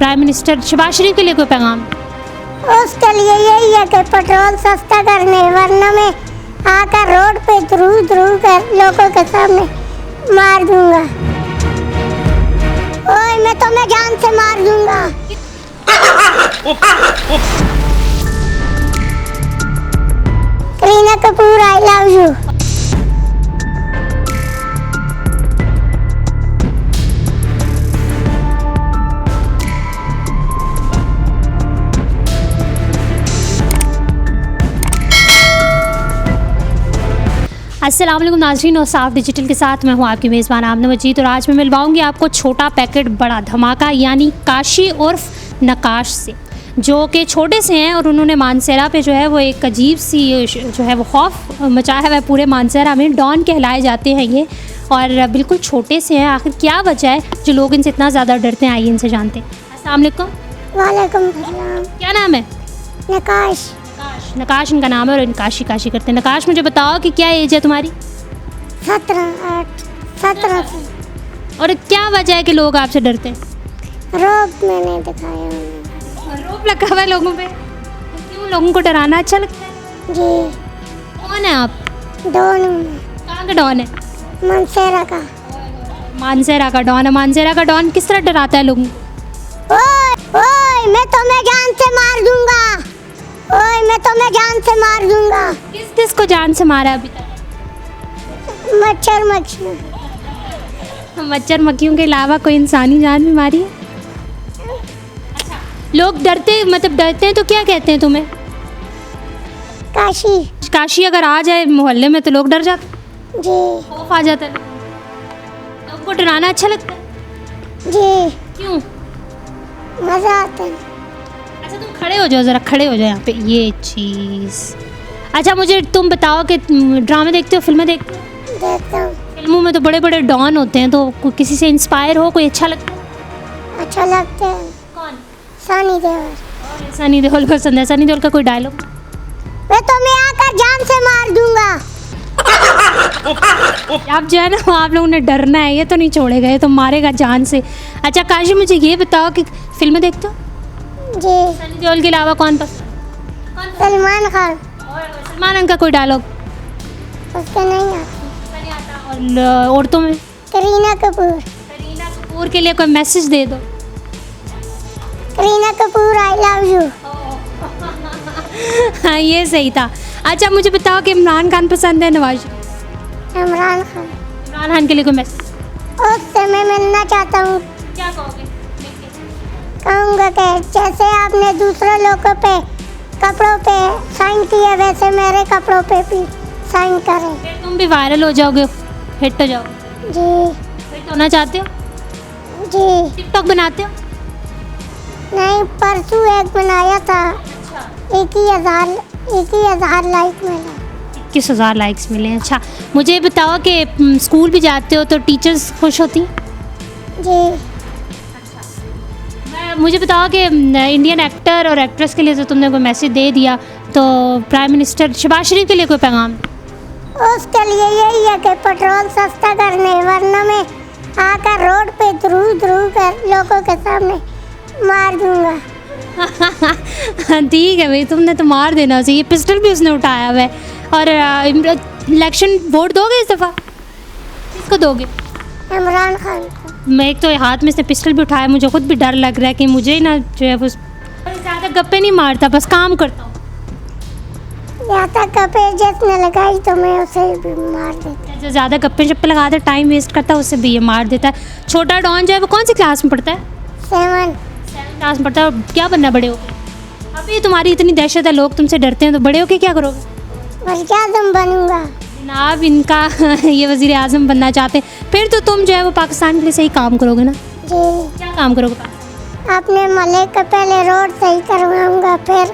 Prime minister Shahbaz शरीफ के लिए कोई पैगाम? उसके लिए यही है कि पेट्रोल सस्ता करने, वरना मैं आकर रोड पे द्रू कर लोगों के सामने मार दूंगा। ओए मैं तुम्हें जान से मार दूंगा। Kareena Kapoor, I love you. अस्सलाम वालेकुम नाज़रीन, और साफ डिजिटल के साथ मैं हूं आपकी मेज़बान आमना मजीद। और आज मैं मिलवाऊंगी आपको छोटा पैकेट बड़ा धमाका, यानी काशी उर्फ नकाश से, जो कि छोटे से हैं। और उन्होंने मानसेरा पे जो है वो एक अजीब सी जो है वो खौफ मचाया हुआ है पूरे मानसेरा में। डॉन कहलाए जाते हैं ये, और बिल्कुल छोटे से हैं। आखिर क्या वजह है जो लोग इनसे इतना ज़्यादा डरते हैं, आइए इनसे जानते हैं। अस्सलाम वालेकुम। वालेकुम सलाम। क्या नाम है? नकाश। नकाश इनका नाम है, और काशी काशी करते हैं। नकाश, मुझे बताओ कि क्या एज है तुम्हारी? 17 से। और क्या वजह है कि लोग आपसे डरते हैं? रोब मैंने दिखाया उन्हें। रोब लगा हुआ है लोगों पे? क्यों लोगों को डराना अच्छा लगता है? जी। कौन है आप? डॉन हूँ। कहाँ का डॉन है? मानसेरा का। मानसेरा का डॉन है। मानसेरा का डॉन किस तरह डराता है लोगों को? ओए मैं तुम्हें जान से मार दूंगा। ओए मैं तुम्हें जान से मार दूंगा। किस किस को जान से मारा है अभी तक? मच्छर मक्खियाँ। मच्छर मक्खियों के अलावा कोई इंसानी जान भी मारी है? लोग डरते हैं तो क्या कहते हैं तुम्हें? काशी। काशी अगर आ जाए मोहल्ले में तो लोग डर जाते? जी। खौफ आ जाता है? लोगों को डराना अच्छा लगता है? जी। क्यों? मज़ा आता है। अच्छा तुम खड़े हो जाओ, ज़रा खड़े हो जाओ यहाँ पे, ये चीज़। अच्छा मुझे तुम बताओ कि ड्रामे देखते हो, फिल्में देखते हो? देखता हूँ। फिल्मों में तो बड़े बड़े डॉन होते हैं, तो किसी से इंस्पायर हो, कोई अच्छा लगता है? अच्छा लगता है। कौन? सनी देओल। सनी देओल पसंद है। सनी देओल का कोई डायलॉग? मैं तुम्हें आकर जान से मार दूंगा। आप जो है ना, आप लोगों ने डरना है, ये तो नहीं छोड़ेगा, ये तो मारेगा जान से। अच्छा काशी, मुझे ये बताओ कि फिल्में देखते हो? जी। सनी देओल के अलावा कौन पसंद? सलमान खान। सलमान खान का कोई डायलॉग? उसके नहीं आता। और औरतों में? करीना कपूर। करीना कपूर के लिए कोई मैसेज दे दो। Kareena Kapoor, I love you. हाँ ये सही था। अच्छा मुझे बताओ कि इमरान खान पसंद है नवाज शरीफ? इमरान खान। इमरान खान के लिए कोई मैसेज? उससे मैं मिलना चाहता हूँ। क्या कहोगे? कहूँगा कि जैसे आपने दूसरे लोगों पे कपड़ों पे साइन किए, वैसे मेरे कपड़ों पे भी साइन करें। फिर तुम भी वायरल हो जाओगे, हिट हो जाओगे। जी। हिट होना चाहते हो? जी। टिकटॉक बनाते हो? नहीं, परसों एक बनाया था। 21,000 लाइक मिला। 21,000 लाइक्स मिले। अच्छा मुझे बताओ कि स्कूल भी जाते हो तो टीचर्स खुश होती हैं? जी। मुझे बताओ कि इंडियन एक्टर और एक्ट्रेस के लिए तो तुमने कोई मैसेज दे दिया, तो प्राइम मिनिस्टर शहबाज शरीफ के लिए कोई पैगाम? उसके लिए यही है कि पेट्रोल सस्ता करने, वरना मैं आकर रोड पे द्रू कर लोगों के सामने मार दूंगा। ठीक है भाई, तुमने तो मार देना चाहिए। पिस्टल भी उसने उठाया हुआ है। और इलेक्शन वोट दोगे इस दफ़ा? किसको दोगे? इमरान खान को। मैं एक तो हाथ में इसने पिस्टल भी उठाया, मुझे खुद भी डर लग रहा है कि मुझे ना जो है वो ज़्यादा गप्पे नहीं मारता, बस काम करता हूँ। ज़्यादा गप्पे जिसने लगाई तो मैं उसे भी मार देता। जो ज़्यादा गप्पे शप्पे लगाता, टाइम वेस्ट करता है, उससे भी ये मार देता है। छोटा डॉन जो है वो कौन सी क्लास में पढ़ता है? 7 क्लास में पढ़ता है। क्या बनना बड़े हो? अभी तुम्हारी इतनी दहशत है, लोग तुमसे डरते हैं, तो बड़े होके क्या करोगे? वज़ीर आज़म बनूंगा। जनाब इनका ये वज़ीर आज़म बनना चाहते हैं, फिर तो तुम जो है वो पाकिस्तान के लिए सही काम करोगे ना? जी। क्या काम करोगे? अपने मले का पहले रोड सही करवाऊंगा, फिर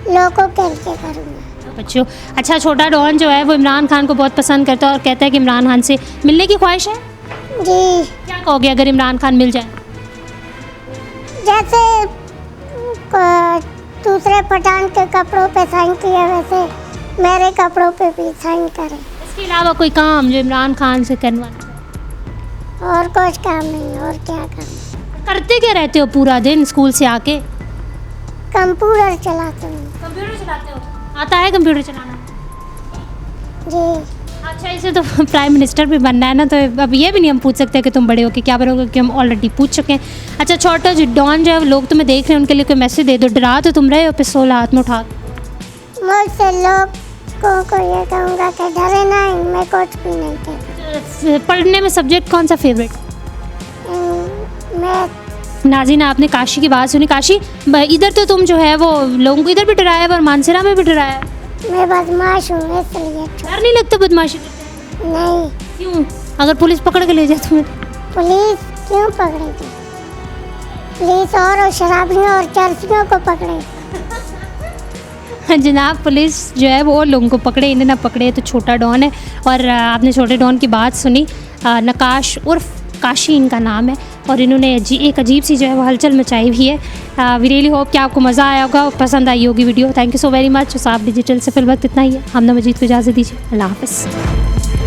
लोगों के लिए करूँगा। बच्चों, अच्छा छोटा डॉन जो है वो इमरान खान को बहुत पसंद करता है और कहता है कि इमरान खान से मिलने की ख्वाहिश है। जी। क्या कहोगे अगर इमरान खान मिल जाए? जैसे दूसरे पठान के कपड़ों पे साइन किया, वैसे मेरे कपड़ों पे भी साइन करें। इसके अलावा कोई काम जो इमरान खान से करवाना? और कुछ काम नहीं, और क्या काम। करते क्या रहते हो पूरा दिन स्कूल से आके? कंप्यूटर चलाते हूँ। कंप्यूटर चलाते हो? आता है कंप्यूटर चलाना? जी। अच्छा, इसे तो प्राइम मिनिस्टर भी बनना है ना, तो अब ये भी नहीं हम पूछ सकते कि तुम बड़े हो कि क्या बनोगे, कि हम ऑलरेडी पूछ चुके हैं। अच्छा, छोटा जो डॉन जो है लोग तुम्हें देख रहे हैं, उनके लिए कोई मैसेज दे दो। डरा तो तुम रहे हो पिस्तौल हाथ में उठा के। मुझसे लोगों को ये कहूँगा कि डरे नहीं, मैं कुछ भी नहीं कहती। पढ़ने में सब्जेक्ट कौन सा फेवरेट? मैं नाज़रीन, आपने काशी की बात सुनी। काशी, इधर तो तुम जो है वो लोगों को इधर भी डराया है और मानसरा में भी डराया है। मैं बदमाश हूँ इसलिए। डर नहीं लगता बदमाशी करते? नहीं। क्यों? अगर पुलिस पकड़ के ले जाए तुम्हें? पुलिस क्यों पकड़ेगी? पुलिस और शराबियों और चर्चियों को पकड़ेगी। जनाब, पुलिस जो है वो लोगों को पकड़े, इन्हें ना पकड़े। तो छोटा डॉन है और आपने छोटे डॉन की बात सुनी। नकाश उर्फ काशी इनका नाम है और इन्होंने एक अजीब सी जो है वो हलचल मचाई हुई है। वी रियली होप कि आपको मज़ा आया होगा और पसंद आई होगी video. Thank you so very much. साफ डिजिटल से फिलहाल इतना ही है। हमना मजीद को इजाज़त दीजिए। अल्लाह हाफ़िज़।